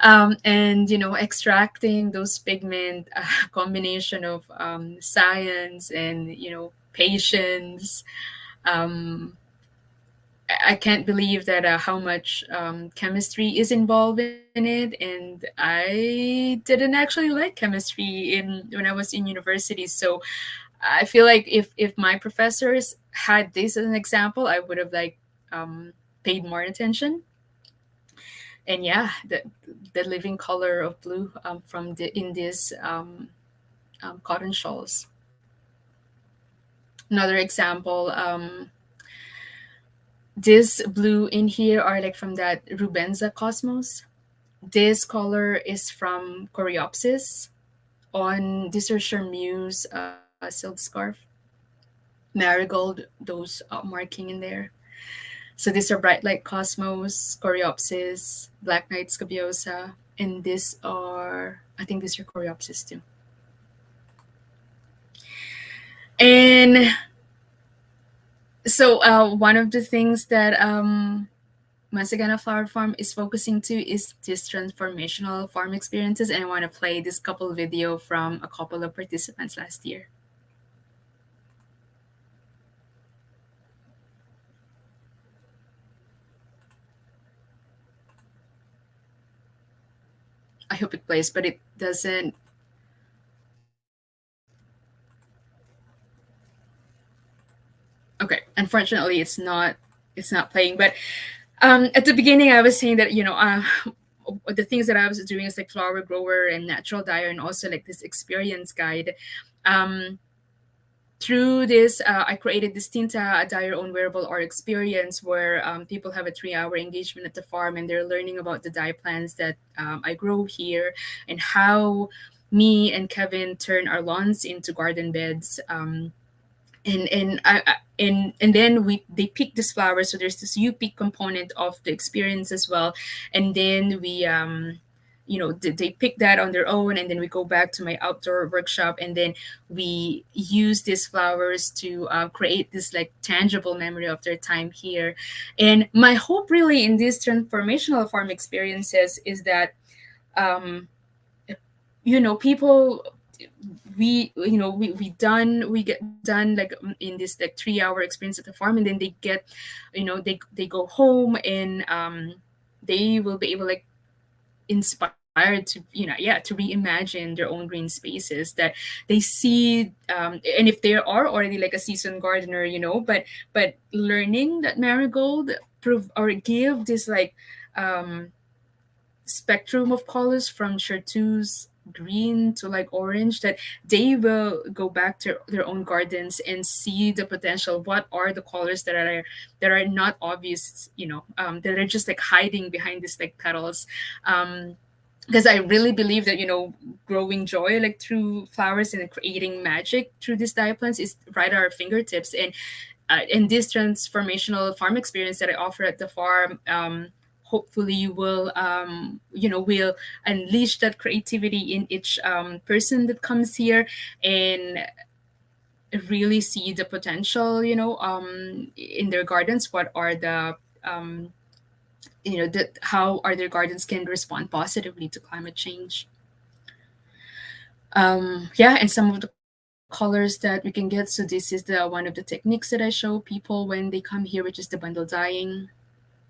And extracting those pigment, combination of science and patience. um, I can't believe that how much chemistry is involved in it, and I didn't actually like chemistry in when I was in university. So I feel like if my professors had this as an example, I would have like paid more attention. And yeah, the living color of blue from in this cotton shawls. Another example, This blue in here are like from that Rubenza Cosmos. This color is from Coreopsis. On this are Charmeuse silk scarf. Marigold, those marking in there. So these are Bright Light Cosmos, Coreopsis, Black Knight Scabiosa, and these are, I think these are Coreopsis too. And so one of the things that Masagana Flower Farm is focusing to is this transformational farm experiences, and I want to play this couple video from a couple of participants last year. I hope it plays, but it doesn't. Okay, unfortunately, it's not playing. But at the beginning, I was saying that the things that I was doing is like flower grower and natural dyer, and also like this experience guide. Um, Through this, I created this Tinta, a dye your own wearable or experience where people have a 3-hour engagement at the farm and they're learning about the dye plants that I grow here and how me and Kevin turn our lawns into garden beds. And then they pick this flower, so there's this you pick component of the experience as well, and then we they pick that on their own, and then we go back to my outdoor workshop, and then we use these flowers to create this like tangible memory of their time here. And my hope really in these transformational farm experiences is that um, people we get done like in this like 3-hour experience at the farm, and then they get they go home, and they will be able like inspired to yeah, to reimagine their own green spaces that they see, and if they are already like a seasoned gardener, but learning that marigold prove or give this like um spectrum of colors from chartreuse green to like orange, that they will go back to their own gardens and see the potential. What are the colors that are not obvious, that are just like hiding behind these like petals. Because I really believe that growing joy like through flowers and creating magic through these dye plants is right at our fingertips. And in this transformational farm experience that I offer at the farm, hopefully will unleash that creativity in each person that comes here, and really see the potential, in their gardens. What are the how are their gardens can respond positively to climate change. Yeah, and some of the colors that we can get. So this is the one of the techniques that I show people when they come here, which is the bundle dyeing.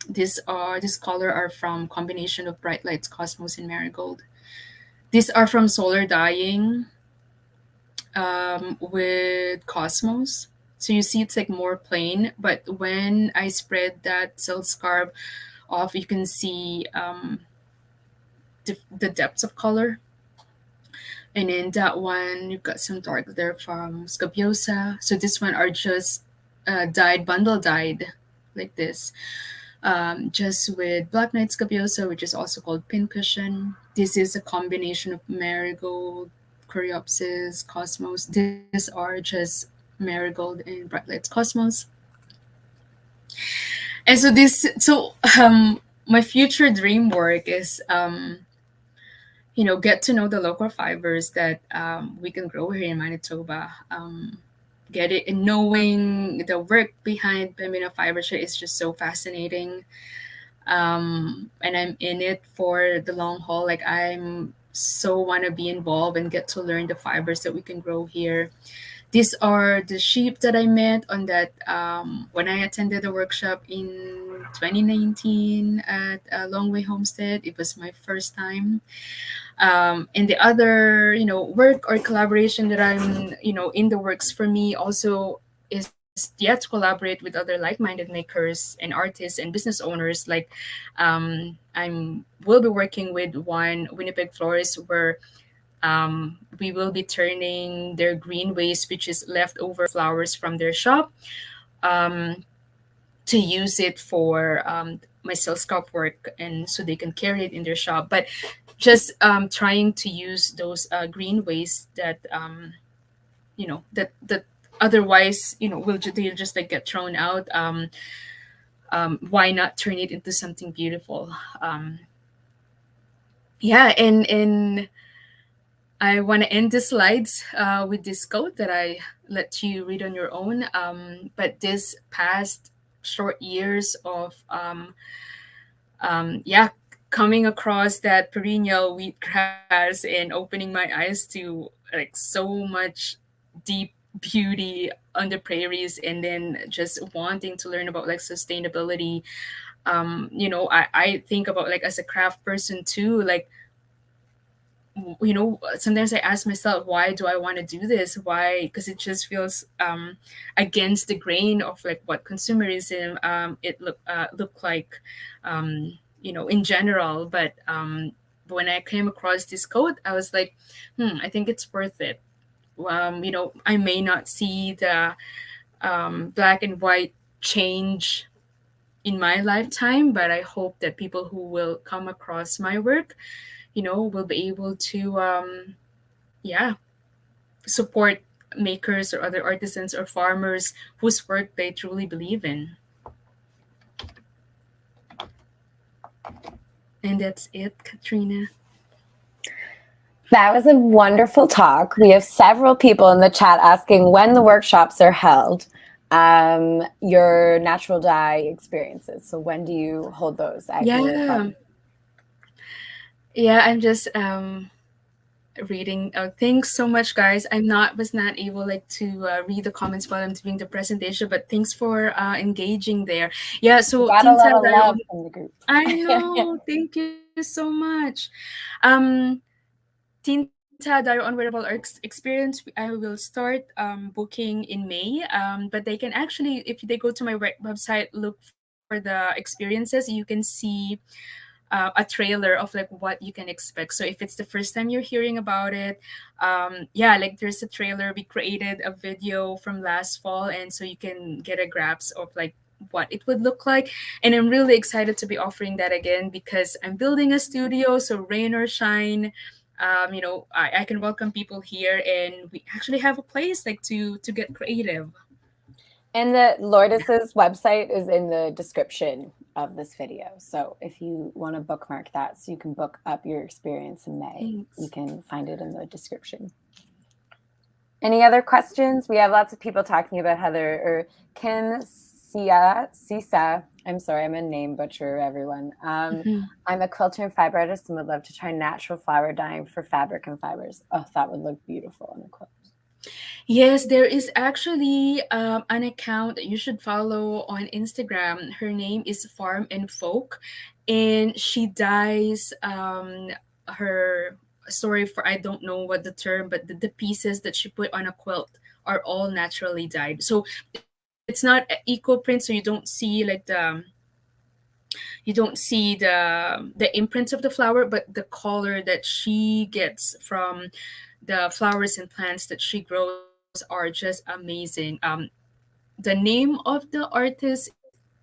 This color are from combination of bright lights, cosmos, and marigold. These are from solar dyeing with cosmos. So you see it's like more plain, but when I spread that silk scarf off, you can see the depths of color. And in that one, you've got some dark there from Scabiosa. So this one are just bundle dyed like this. Just with Black Knight Scabiosa, which is also called pincushion. This is a combination of marigold, coreopsis, cosmos. These are just marigold and bright lights cosmos. And my future dream work is get to know the local fibers that we can grow here in Manitoba. Get it, and knowing the work behind Pembina Fiber Share is just so fascinating. And I'm in it for the long haul. Like I'm so want to be involved and get to learn the fibers that we can grow here. These are the sheep that I met on that when I attended a workshop in 2019 at Longway Homestead. It was my first time. And the other, work or collaboration that I'm, in the works for me also is yet to collaborate with other like-minded makers and artists and business owners. Like, I'm will be working with one Winnipeg florist where we will be turning their green waste, which is leftover flowers from their shop, um, to use it for my sales scout work, and so they can carry it in their shop. But just trying to use those green waste that that otherwise will they'll just like get thrown out. Why not turn it into something beautiful? Yeah, and I want to end the slides with this quote that I let you read on your own. But this past short years of yeah, coming across that perennial wheatgrass and opening my eyes to like so much deep beauty on the prairies, and then just wanting to learn about like sustainability. I think about like as a craft person too, like sometimes I ask myself, why do I want to do this? Why? Because it just feels against the grain of like what consumerism it look like, in general. But when I came across this code, I was like, I think it's worth it. I may not see the black and white change in my lifetime, but I hope that people who will come across my work will be able to yeah, support makers or other artisans or farmers whose work they truly believe in. And that's it, Katrina. That was a wonderful talk. We have several people in the chat asking when the workshops are held, your natural dye experiences. So when do you hold those at your farm? Yeah, I'm just reading. Thanks so much, guys. Was not able like to read the comments while I'm doing the presentation, but thanks for engaging there. Yeah, so got a lot of love from the group. I know. Thank you so much. Tinta Dye Unwearable Experience, I will start booking in May. But they can actually, if they go to my website, look for the experiences, you can see a trailer of like what you can expect. So if it's the first time you're hearing about it, yeah, like there's a trailer. We created a video from last fall, and so you can get a grasp of like what it would look like. And I'm really excited to be offering that again because I'm building a studio, so rain or shine, I can welcome people here, and we actually have a place like to get creative. And the Lourdes' website is in the description of this video. So if you want to bookmark that so you can book up your experience in May, Thanks. you can find it in the description. Any other questions? We have lots of people talking about Heather or Kim Sisa. I'm sorry, I'm a name butcher, everyone. I'm a quilter and fiber artist and would love to try natural flower dyeing for fabric and fibers. Oh, that would look beautiful on a quilt. Yes, there is actually an account that you should follow on Instagram. Her name is Farm and Folk, and she dyes her, sorry for I don't know what the term, but the pieces that she put on a quilt are all naturally dyed. So it's not eco print, so you don't see the imprint of the flower, but the color that she gets from the flowers and plants that she grows are just amazing. The name of the artist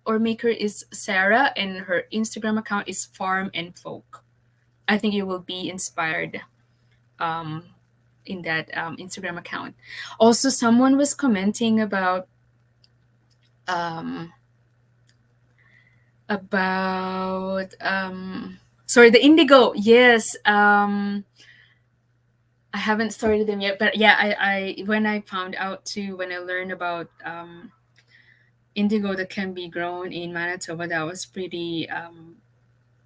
or maker is Sarah, and her Instagram account is Farm and Folk. I think you will be inspired um, in that Instagram account. Also, someone was commenting um, sorry, the indigo. Yes. I haven't started them yet, but yeah, I when I found out too, when I learned about indigo that can be grown in Manitoba, that was pretty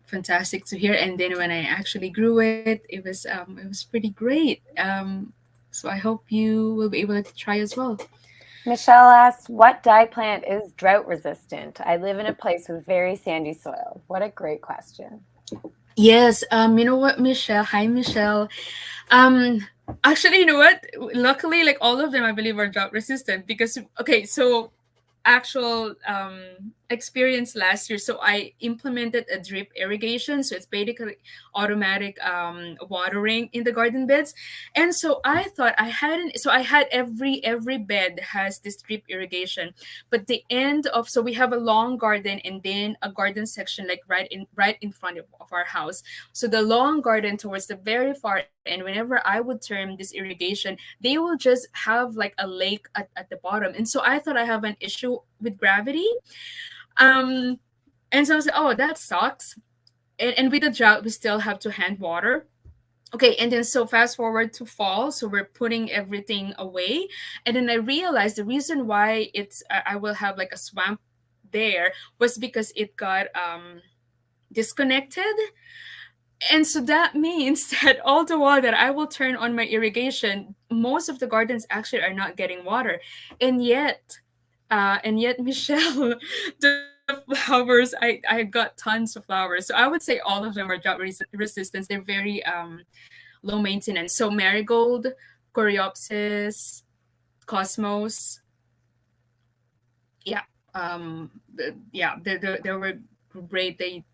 fantastic to hear. And then when I actually grew it was pretty great. So I hope you will be able to try as well. Michelle asks, what dye plant is drought resistant? I live in a place with very sandy soil. What a great question. Yes, you know what, Michelle? Hi, Michelle. Actually, you know what? Luckily, like all of them, I believe are drought resistant because okay, so actual experience last year. So I implemented a drip irrigation. So it's basically automatic watering in the garden beds. And so I thought I hadn't. So I had every bed has this drip irrigation, but the end of, so we have a long garden and then a garden section like right in front of our house. So the long garden towards the very far end, whenever I would turn this irrigation, they will just have like a lake at the bottom. And so I thought I have an issue with gravity. um, and so I was like, oh, that sucks. And with the drought, we still have to hand water. Okay, and then so fast forward to fall, so we're putting everything away, and then I realized the reason why I will have like a swamp there was because it got disconnected. And so that means that all the while that I will turn on my irrigation, most of the gardens actually are not getting water. And yet, Michelle, the flowers, I got tons of flowers. So I would say all of them are drought resistant. They're very low maintenance. So marigold, coreopsis, cosmos, yeah, yeah, they were great. They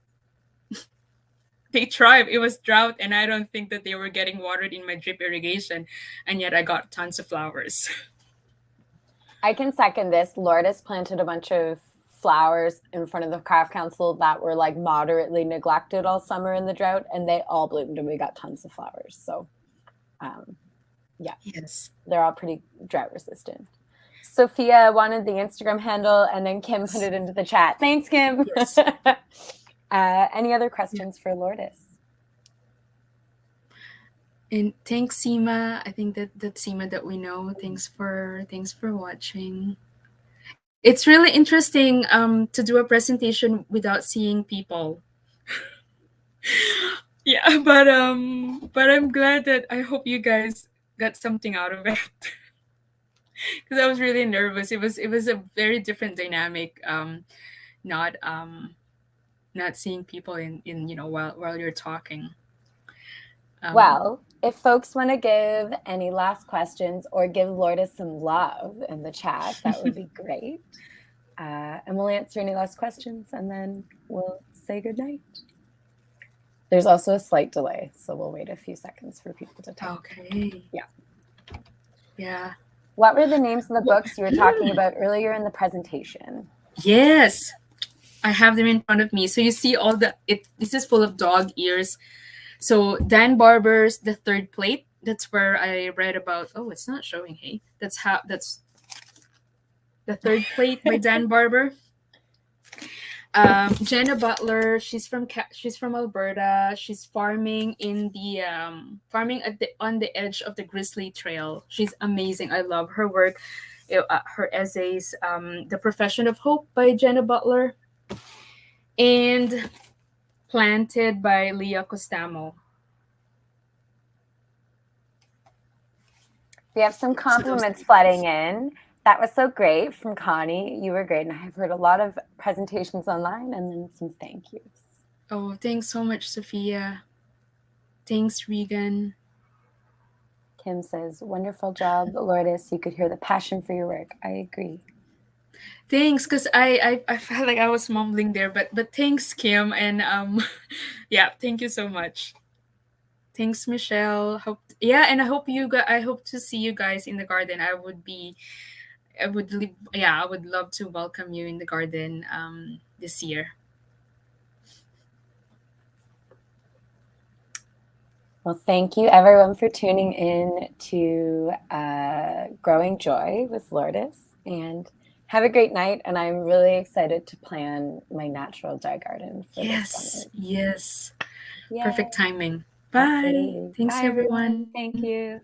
thrived. It was drought, and I don't think that they were getting watered in my drip irrigation, and yet I got tons of flowers. I can second this. Lourdes planted a bunch of flowers in front of the craft council that were like moderately neglected all summer in the drought, and they all bloomed, and we got tons of flowers. So, yeah, Yes, they're all pretty drought resistant. Sophia wanted the Instagram handle, and then Kim put it into the chat. Thanks, Kim. yes. Any other questions for Lourdes? And thanks, Seema. I think that's Seema that we know. Thanks for watching. It's really interesting to do a presentation without seeing people. Yeah, but I'm glad that I hope you guys got something out of it. Because I was really nervous. It was a very different dynamic. Not not seeing people in while you're talking. Well, if folks want to give any last questions or give Lourdes some love in the chat, that would be great. And we'll answer any last questions, and then we'll say goodnight. There's also a slight delay, so we'll wait a few seconds for people to type. Okay. Yeah. Yeah. What were the names of the books you were talking about earlier in the presentation? Yes, I have them in front of me. So you see this is full of dog ears. So Dan Barber's The Third Plate. That's where I read about. Oh, it's not showing. Hey, that's The Third Plate by Dan Barber. Jenna Butler, she's from Alberta. She's farming in the farming on the edge of the Grizzly Trail. She's amazing. I love her work. Her essays, The Profession of Hope by Jenna Butler, and Planted by Leah Costamo. We have some compliments flooding in. That was so great from Connie. You were great. And I've heard a lot of presentations online and then some thank yous. Oh, thanks so much, Sophia. Thanks, Regan. Kim says, wonderful job, Lourdes. You could hear the passion for your work. I agree. Thanks, because I felt like I was mumbling there, but thanks, Kim, and yeah, thank you so much. Thanks, Michelle. And I hope to see you guys in the garden. I would love to welcome you in the garden this year. Well, thank you everyone for tuning in to Growing Joy with Lourdes, and have a great night. And I'm really excited to plan my natural dry garden for this summer. Yes. Yay. Perfect timing. Bye. Absolutely. Thanks, Bye, everyone. Thank you.